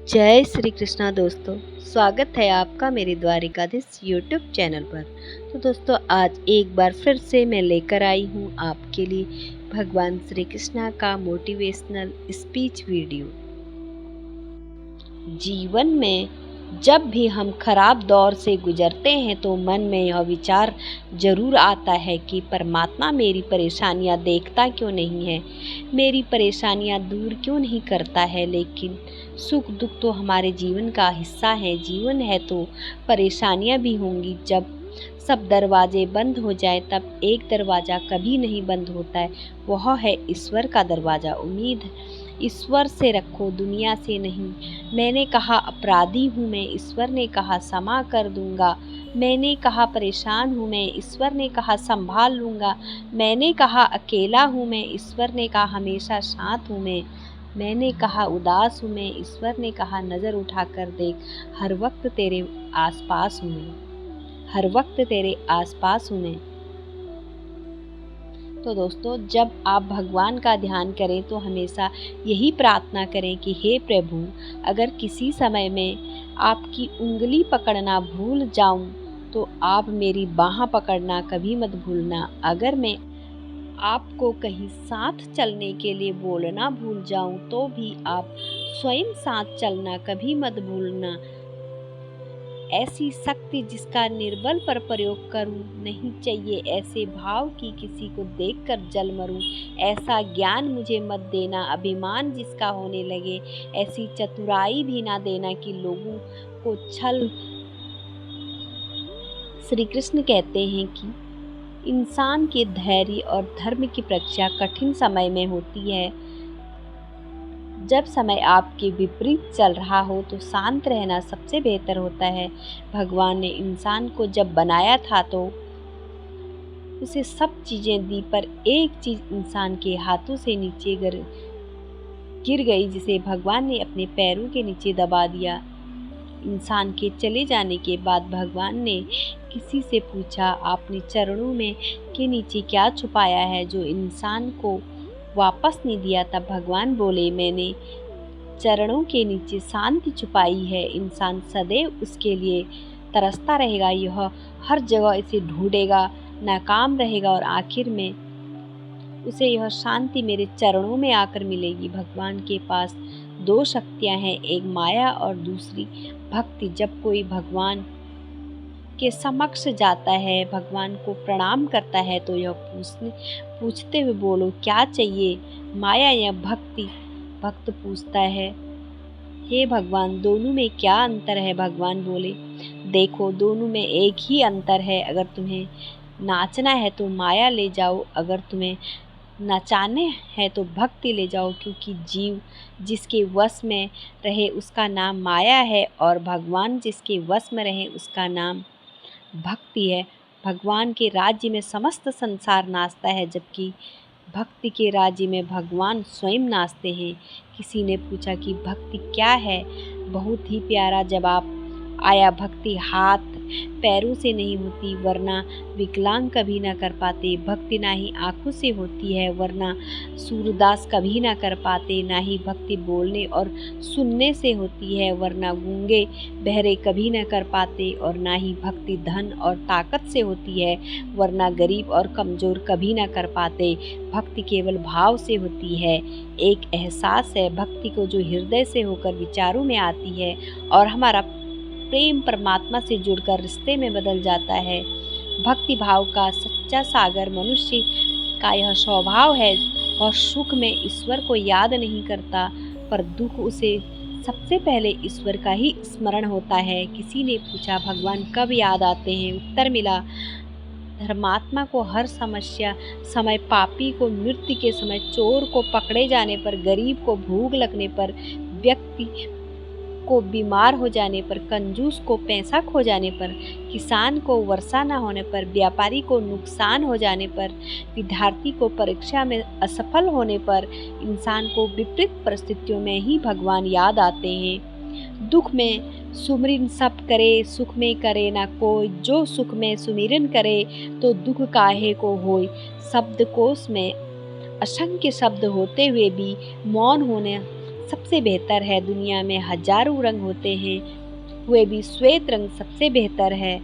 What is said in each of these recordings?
जय श्री कृष्णा दोस्तों, स्वागत है आपका मेरे द्वारिकाधीश यूट्यूब चैनल पर। तो दोस्तों, आज एक बार फिर से मैं लेकर आई हूँ आपके लिए भगवान श्री कृष्णा का मोटिवेशनल स्पीच वीडियो। जीवन में जब भी हम खराब दौर से गुजरते हैं तो मन में यह विचार जरूर आता है कि परमात्मा मेरी परेशानियां देखता क्यों नहीं है, मेरी परेशानियां दूर क्यों नहीं करता है। लेकिन सुख दुख तो हमारे जीवन का हिस्सा है। जीवन है तो परेशानियां भी होंगी। जब सब दरवाजे बंद हो जाए तब एक दरवाज़ा कभी नहीं बंद होता है, वह है ईश्वर का दरवाज़ा। उम्मीद ईश्वर से रखो, दुनिया से नहीं। मैंने कहा अपराधी हूँ मैं, ईश्वर ने कहा क्षमा कर दूंगा। मैंने कहा परेशान हूँ मैं, ईश्वर ने कहा संभाल लूँगा। मैंने कहा अकेला हूँ मैं, ईश्वर ने कहा हमेशा साथ हूँ मैं। मैंने कहा उदास हूँ मैं, ईश्वर ने कहा नज़र उठाकर देख, हर वक्त तेरे आसपास हूँ मैं, हर वक्त तेरे आसपास हूँ मैं। तो दोस्तों, जब आप भगवान का ध्यान करें तो हमेशा यही प्रार्थना करें कि हे प्रभु, अगर किसी समय में आपकी उंगली पकड़ना भूल जाऊं तो आप मेरी बाह पकड़ना कभी मत भूलना। अगर मैं आपको कहीं साथ चलने के लिए बोलना भूल जाऊं तो भी आप स्वयं साथ चलना कभी मत भूलना। ऐसी शक्ति जिसका निर्बल पर प्रयोग करूं, नहीं चाहिए ऐसे भाव कि किसी को देखकर जल मरूं। ऐसा ज्ञान मुझे मत देना अभिमान जिसका होने लगे, ऐसी चतुराई भी ना देना कि लोगों को छल। श्री कृष्ण कहते हैं कि इंसान के धैर्य और धर्म की परीक्षा कठिन समय में होती है। जब समय आपके विपरीत चल रहा हो तो शांत रहना सबसे बेहतर होता है। भगवान ने इंसान को जब बनाया था तो उसे सब चीज़ें दी, पर एक चीज़ इंसान के हाथों से नीचे गिर गई, जिसे भगवान ने अपने पैरों के नीचे दबा दिया। इंसान के चले जाने के बाद भगवान ने किसी से पूछा, आपने चरणों में के नीचे क्या छुपाया है जो इंसान को वापस नहीं दिया? तब भगवान बोले, मैंने चरणों के नीचे शांति छुपाई है। इंसान सदैव उसके लिए तरसता रहेगा, यह हर जगह इसे ढूंढेगा, नाकाम रहेगा और आखिर में उसे यह शांति मेरे चरणों में आकर मिलेगी। भगवान के पास दो शक्तियां हैं, एक माया और दूसरी भक्ति। जब कोई भगवान के समक्ष जाता है, भगवान को प्रणाम करता है तो यह पूछते हुए बोलो, क्या चाहिए, माया या भक्ति? भक्त पूछता है, हे भगवान, दोनों में क्या अंतर है? भगवान बोले, देखो, दोनों में एक ही अंतर है। अगर तुम्हें नाचना है तो माया ले जाओ, अगर तुम्हें नचाने है तो भक्ति ले जाओ। क्योंकि जीव जिसके वश में रहे उसका नाम माया है और भगवान जिसके वश में रहे उसका नाम भक्ति है। भगवान के राज्य में समस्त संसार नाचता है, जबकि भक्ति के राज्य में भगवान स्वयं नाचते हैं। किसी ने पूछा कि भक्ति क्या है? बहुत ही प्यारा जवाब आया, भक्ति हाथ पैरों से नहीं होती, वरना विकलांग कभी ना कर पाते। भक्ति ना ही आँखों से होती है, वरना सूरदास कभी ना कर पाते। ना ही भक्ति बोलने और सुनने से होती है, वरना गूंगे बहरे कभी ना कर पाते। और ना ही भक्ति धन और ताकत से होती है, वरना गरीब और कमज़ोर कभी ना कर पाते। भक्ति केवल भाव से होती है, एक एहसास है। भक्ति को जो हृदय से होकर विचारों में आती है और हमारा प्रेम परमात्मा से जुड़कर रिश्ते में बदल जाता है। भक्ति भाव का सच्चा सागर मनुष्य का यह स्वभाव है, और सुख में ईश्वर को याद नहीं करता, पर दुख उसे सबसे पहले ईश्वर का ही स्मरण होता है। किसी ने पूछा, भगवान कब याद आते हैं? उत्तर मिला, धर्मात्मा को हर समस्या समय, पापी को मृत्यु के समय, चोर को पकड़े जाने पर, गरीब को भूख लगने पर, व्यक्ति को बीमार हो जाने पर, कंजूस को पैसा खो जाने पर, किसान को वर्षा न होने पर, व्यापारी को नुकसान हो जाने पर, विद्यार्थी को परीक्षा में असफल होने पर, इंसान को विपरीत परिस्थितियों में ही भगवान याद आते हैं। दुख में सुमिरन सब करे, सुख में करे ना कोई। जो सुख में सुमिरन करे तो दुख काहे को होय। शब्दकोश में असंख्य शब्द होते हुए भी मौन होने सबसे बेहतर है। दुनिया में हजारों रंग होते हैं, हुए भी श्वेत रंग सबसे बेहतर है।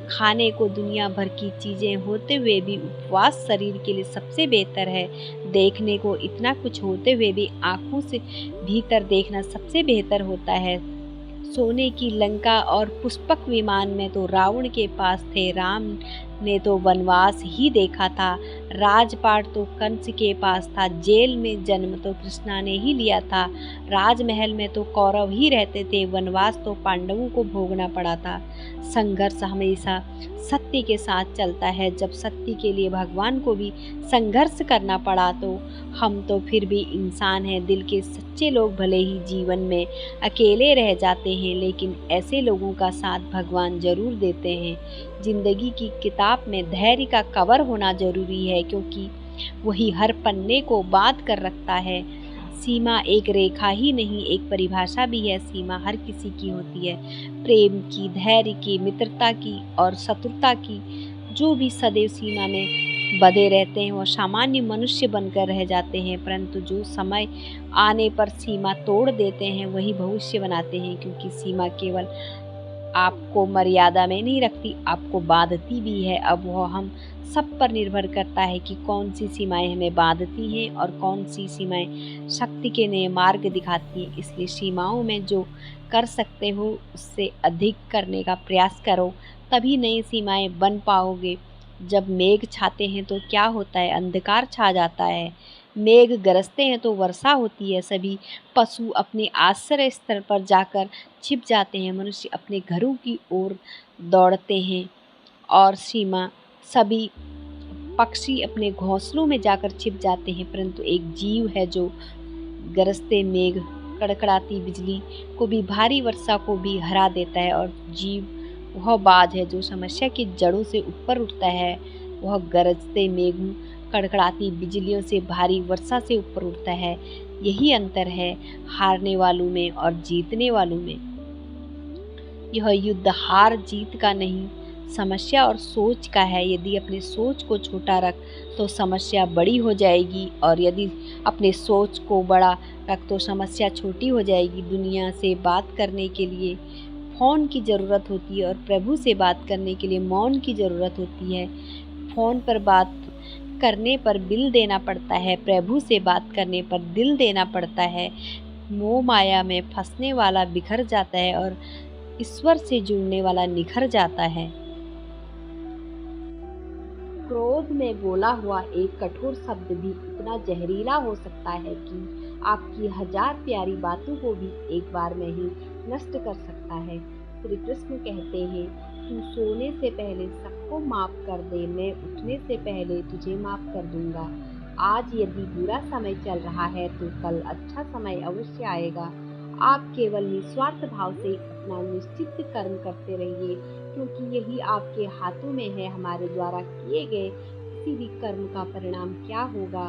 खाने को दुनिया भर की चीज़ें होते हुए भी उपवास शरीर के लिए सबसे बेहतर है। देखने को इतना कुछ होते हुए भी आँखों से भीतर देखना सबसे बेहतर होता है। सोने की लंका और पुष्पक विमान में तो रावण के पास थे, राम ने तो वनवास ही देखा था। राजपाट तो कंस के पास था, जेल में जन्म तो कृष्णा ने ही लिया था। राजमहल में तो कौरव ही रहते थे, वनवास तो पांडवों को भोगना पड़ा था। संघर्ष हमेशा सत्य के साथ चलता है। जब सत्य के लिए भगवान को भी संघर्ष करना पड़ा तो हम तो फिर भी इंसान हैं। दिल के सच्चे लोग भले ही जीवन में अकेले रह जाते हैं, लेकिन ऐसे लोगों का साथ भगवान जरूर देते हैं। जिंदगी की किताब में धैर्य का कवर होना जरूरी है, क्योंकि वही हर पन्ने को बांध कर रखता है। सीमा एक रेखा ही नहीं, एक परिभाषा भी है। सीमा हर किसी की होती है, प्रेम की, धैर्य की, मित्रता की और शत्रुता की। जो भी सदैव सीमा में बंधे रहते हैं वो सामान्य मनुष्य बनकर रह जाते हैं, परंतु जो समय आने पर सीमा तोड़ देते हैं वही भविष्य बनाते हैं। क्योंकि सीमा केवल आपको मर्यादा में नहीं रखती, आपको बांधती भी है। अब वह हम सब पर निर्भर करता है कि कौन सी सीमाएं हमें बांधती हैं और कौन सी सीमाएं शक्ति के नए मार्ग दिखाती हैं। इसलिए सीमाओं में जो कर सकते हो उससे अधिक करने का प्रयास करो, तभी नई सीमाएं बन पाओगे। जब मेघ छाते हैं तो क्या होता है, अंधकार छा जाता है। मेघ गरजते हैं तो वर्षा होती है। सभी पशु अपने आश्रय स्थल पर जाकर छिप जाते हैं, मनुष्य अपने घरों की ओर दौड़ते हैं और सीमा सभी पक्षी अपने घोंसलों में जाकर छिप जाते हैं। परंतु एक जीव है जो गरजते मेघ, कड़कड़ाती बिजली को भी, भारी वर्षा को भी हरा देता है। और जीव वह बाज है जो समस्या की जड़ों से ऊपर उठता है। वह गरजते मेघों, कड़कड़ाती बिजलियों से, भारी वर्षा से ऊपर उठता है। यही अंतर है हारने वालों में और जीतने वालों में। यह युद्ध हार जीत का नहीं, समस्या और सोच का है। यदि अपने सोच को छोटा रख तो समस्या बड़ी हो जाएगी, और यदि अपने सोच को बड़ा रख तो समस्या छोटी हो जाएगी। दुनिया से बात करने के लिए फ़ोन की ज़रूरत होती है और प्रभु से बात करने के लिए मौन की ज़रूरत होती है। फ़ोन पर बात करने पर बिल देना पड़ता है, प्रभु से बात करने पर दिल देना पड़ता है। मोह माया में फंसने वाला बिखर जाता है और ईश्वर से जुड़ने वाला निखर जाता है। क्रोध में बोला हुआ एक कठोर शब्द भी इतना जहरीला हो सकता है कि आपकी हजार प्यारी बातों को भी एक बार में ही नष्ट कर सकता है। श्री कृष्ण कहते हैं, तू सोने से पहले सबको माफ कर दे, मैं उठने से पहले तुझे माफ कर दूंगा। आज यदि बुरा समय चल रहा है तो कल अच्छा समय अवश्य आएगा। आप केवल निस्वार्थ भाव से अपना निश्चित कर्म करते रहिए, क्योंकि यही आपके हाथों में है। हमारे द्वारा किए गए किसी भी कर्म का परिणाम क्या होगा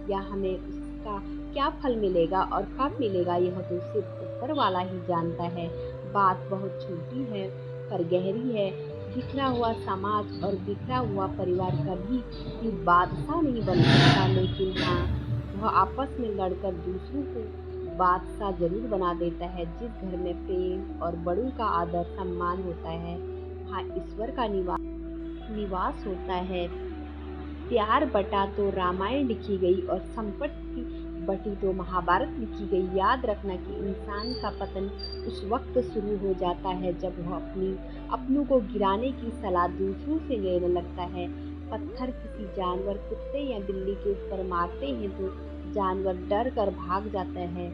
या हमें उसका क्या फल मिलेगा और कब मिलेगा, यह तो सिर्फ ऊपर वाला ही जानता है। बात बहुत छोटी है पर गहरी है। बिखरा हुआ समाज और बिखरा हुआ परिवार कभी भी बादशाह नहीं बन सकता, लेकिन हाँ, वह आपस में लड़कर दूसरों को बादशाह जरूर बना देता है। जिस घर में प्रेम और बड़ों का आदर सम्मान होता है, वहाँ ईश्वर का निवास होता है। प्यार बटा तो रामायण लिखी गई और संपत्ति बटी तो महाभारत लिखी गई। याद रखना कि इंसान का पतन उस वक्त शुरू हो जाता है जब वह अपनों को गिराने की सलाह दूसरों से लेने लगता है। पत्थर किसी जानवर, कुत्ते या बिल्ली के ऊपर मारते हैं तो जानवर डर कर भाग जाता है।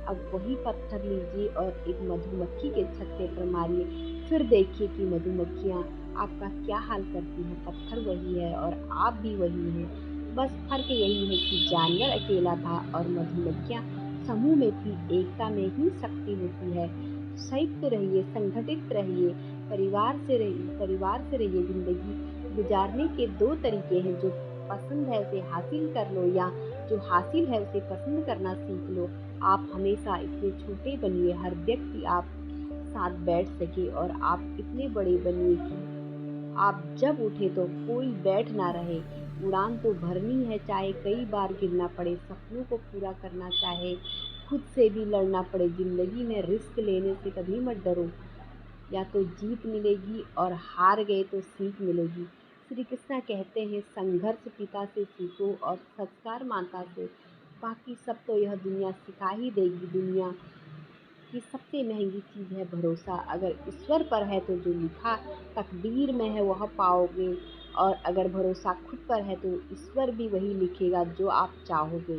अब वही पत्थर लीजिए और एक मधुमक्खी के छत्ते पर मारिए, फिर देखिए कि मधुमक्खियाँ आपका क्या हाल करती हैं। पत्थर वही है और आप भी वही हैं, बस फर्क यही है कि जानवर अकेला था और मधुमक्खियाँ समूह में थी। एकता में ही शक्ति होती है। संयुक्त रहिए, संगठित रहिए, परिवार से रहिए। जिंदगी गुजारने के दो तरीके हैं, जो पसंद है उसे हासिल कर लो या जो हासिल है उसे पसंद करना सीख लो। आप हमेशा इतने छोटे बनिए हर व्यक्ति आप साथ बैठ सके, और आप इतने बड़े बनिए कि आप जब उठे तो कोई बैठ ना रहे। उड़ान तो भरनी है, चाहे कई बार गिरना पड़े। सपनों को पूरा करना चाहे खुद से भी लड़ना पड़े। ज़िंदगी में रिस्क लेने से कभी मत डरो, या तो जीत मिलेगी और हार गए तो सीख मिलेगी। श्री कृष्णा कहते हैं, संघर्ष पिता से सीखो और संस्कार माता से, बाकी सब तो यह दुनिया सिखा ही देगी। दुनिया की सबसे महंगी चीज़ है भरोसा। अगर ईश्वर पर है तो जो लिखा तकदीर में है वह पाओगे, और अगर भरोसा खुद पर है तो ईश्वर भी वही लिखेगा जो आप चाहोगे।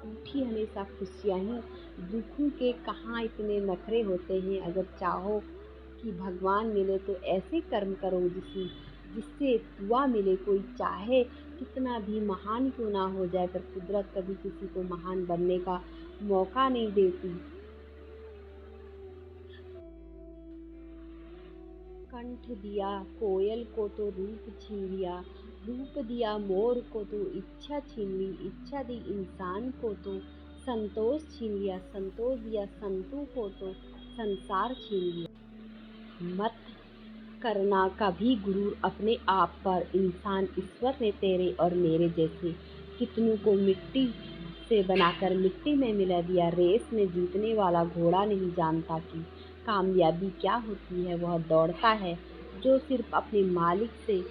रूठी हमेशा खुशियाँ ही, दुखों के कहाँ इतने नखरे होते हैं। अगर चाहो कि भगवान मिले तो ऐसे कर्म करो जिससे दुआ मिले। कोई चाहे कितना भी महान क्यों ना हो जाए, पर कुदरत कभी किसी को महान बनने का मौका नहीं देती। कंठ दिया कोयल को तो रूप छीन लिया, रूप दिया मोर को तो इच्छा छीन ली, इच्छा दी इंसान को तो संतोष छीन लिया, संतोष दिया संतों को तो संसार छीन लिया। मत करना कभी गुरूर अपने आप पर, इंसान ईश्वर ने तेरे और मेरे जैसे कितनों को मिट्टी से बनाकर मिट्टी में मिला दिया। रेस में जीतने वाला घोड़ा नहीं जानता कि कामयाबी क्या होती है। वह दौड़ता है जो सिर्फ अपने मालिक से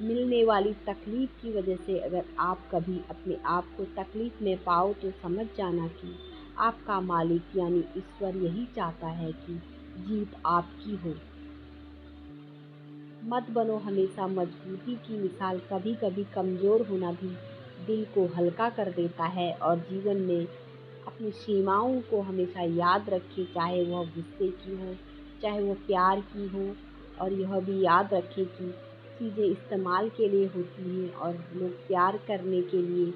मिलने वाली तकलीफ की वजह से। अगर आप कभी अपने आप को तकलीफ में पाओ तो समझ जाना कि आपका मालिक यानी ईश्वर यही चाहता है कि जीत आपकी हो। मत बनो हमेशा मजबूती की मिसाल, कभी कभी कमज़ोर होना भी दिल को हल्का कर देता है। और जीवन में अपनी सीमाओं को हमेशा याद रखें, चाहे वह गुस्से की हो, चाहे वह प्यार की हो। और यह भी याद रखें कि चीज़ें इस्तेमाल के लिए होती हैं और लोग प्यार करने के लिए,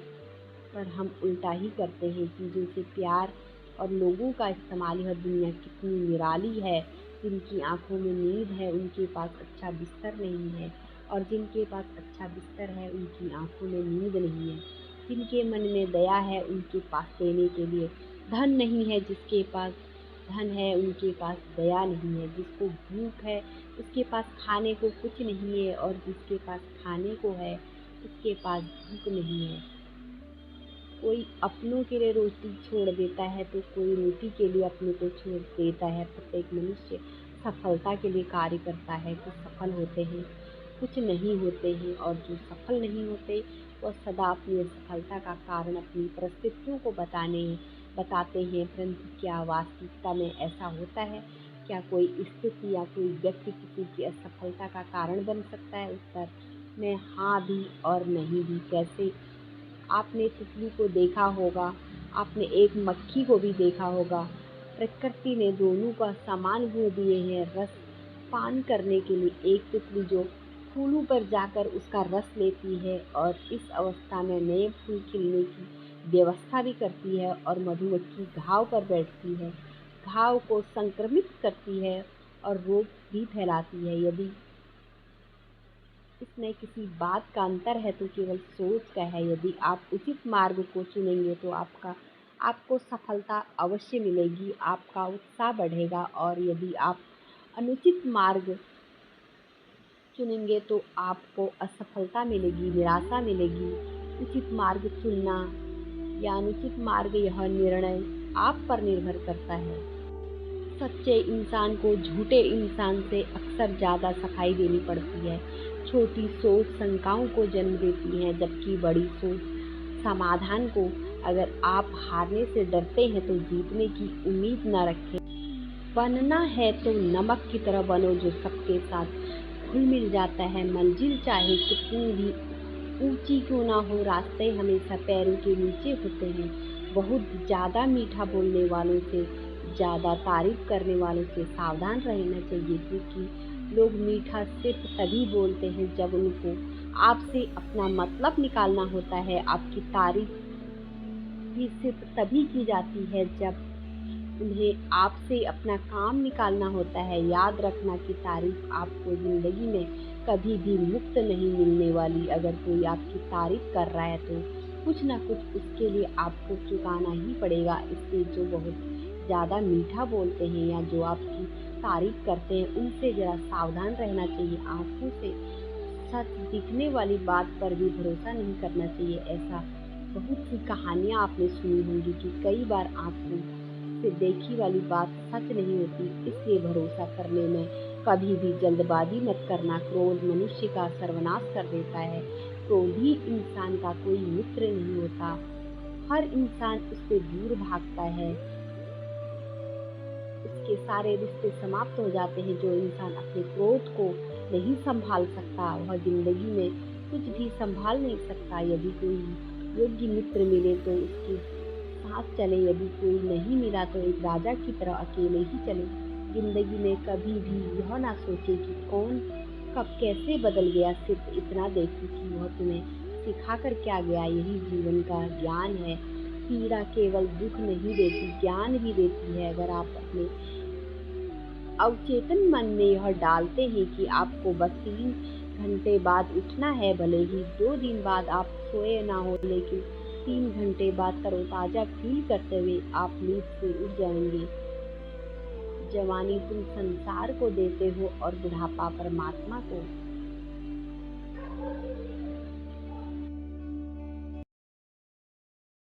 पर हम उल्टा ही करते हैं। चीज़ों से प्यार और लोगों का इस्तेमाल। यह दुनिया कितनी निराली है। जिनकी आंखों में नींद है उनके पास अच्छा बिस्तर नहीं है, और जिनके पास अच्छा बिस्तर है उनकी आंखों में नींद नहीं है। जिनके मन में दया है उनके पास देने के लिए धन नहीं है, जिसके पास धन है उनके पास दया नहीं है। जिसको भूख है उसके पास खाने को कुछ नहीं है, और जिसके पास खाने को है उसके पास भूख नहीं है। कोई अपनों के लिए रोटी छोड़ देता है तो कोई रोटी के लिए अपने को छोड़ देता है। प्रत्येक मनुष्य सफलता के लिए कार्य करता है। कुछ सफल होते हैं, कुछ नहीं होते हैं, और जो सफल नहीं होते वह सदा अपनी असफलता का कारण अपनी परिस्थितियों को बताते हैं। परंतु क्या वास्तविकता में ऐसा होता है? क्या कोई स्थिति या कोई व्यक्ति किसी की असफलता का कारण बन सकता है? उत्तर में हाँ भी और नहीं भी। कैसे? आपने तितली को देखा होगा, आपने एक मक्खी को भी देखा होगा। प्रकृति ने दोनों का समान गुण दिए हैं रस पान करने के लिए। एक तितली जो फूलों पर जाकर उसका रस लेती है और इस अवस्था में नए फूल खिलने की व्यवस्था भी करती है, और मधुमक्खी घाव पर बैठती है, घाव को संक्रमित करती है और रोग भी फैलाती है। यदि इसमें किसी बात का अंतर है तो केवल सोच का है। यदि आप उचित मार्ग को चुनेंगे तो आपको सफलता अवश्य मिलेगी, आपका उत्साह बढ़ेगा। और यदि आप अनुचित मार्ग चुनेंगे तो आपको असफलता मिलेगी, निराशा मिलेगी। उचित मार्ग चुनना या अनुचित मार्ग, यह निर्णय आप पर निर्भर करता है। सच्चे इंसान को झूठे इंसान से अक्सर ज़्यादा सफाई देनी पड़ती है। छोटी सोच शंकाओं को जन्म देती है, जबकि बड़ी सोच समाधान को। अगर आप हारने से डरते हैं तो जीतने की उम्मीद न रखें। बनना है तो नमक की तरह बनो जो सबके साथ घुल मिल जाता है। मंजिल चाहे कितनी भी ऊंची क्यों ना हो, रास्ते हमेशा पैरों के नीचे होते हैं। बहुत ज़्यादा मीठा बोलने वालों से, ज़्यादा तारीफ करने वालों से सावधान रहना चाहिए, क्योंकि लोग मीठा सिर्फ तभी बोलते हैं जब उनको आपसे अपना मतलब निकालना होता है। आपकी तारीफ भी सिर्फ तभी की जाती है जब उन्हें आपसे अपना काम निकालना होता है। याद रखना कि तारीफ आपको ज़िंदगी में कभी भी मुफ्त नहीं मिलने वाली। अगर कोई आपकी तारीफ कर रहा है तो कुछ ना कुछ उसके लिए आपको चुकाना ही पड़ेगा। इसलिए जो बहुत ज़्यादा मीठा बोलते हैं या जो आपकी तारीफ करते हैं उनसे ज़रा सावधान रहना चाहिए। आँखों से सच दिखने वाली बात पर भी भरोसा नहीं करना चाहिए। ऐसा बहुत सी कहानियाँ आपने सुनी होंगी कि कई बार आँखों से देखी वाली बात सच नहीं होती। इसलिए भरोसा करने में कभी भी जल्दबाजी मत करना। क्रोध मनुष्य का सर्वनाश कर देता है। क्रोधी इंसान का कोई मित्र नहीं होता, हर इंसान उससे दूर भागता है। उसके सारे रिश्ते समाप्त हो जाते हैं। जो इंसान अपने क्रोध को नहीं संभाल सकता, वह जिंदगी में कुछ भी संभाल नहीं सकता। यदि कोई योग्य मित्र मिले तो उसके साथ चले, यदि कोई नहीं मिला तो एक राजा की तरह अकेले ही चले। जिंदगी में कभी भी यह ना सोचे कि कौन कब कैसे बदल गया। सिर्फ इतना देखो कि वह तुम्हें सिखा कर क्या गया। यही जीवन का ज्ञान है। पीड़ा केवल दुख नहीं देती, ज्ञान भी देती है। अगर आप अपने अवचेतन मन में यह डालते हैं कि आपको बस 3 घंटे बाद उठना है, भले ही 2 दिन बाद आप सोए ना हो, लेकिन 3 घंटे बाद तरोताजा फील करते हुए आप नींद से उठ जाएंगे। जवानी तुम संसार को देते हो और बुढ़ापा परमात्मा को।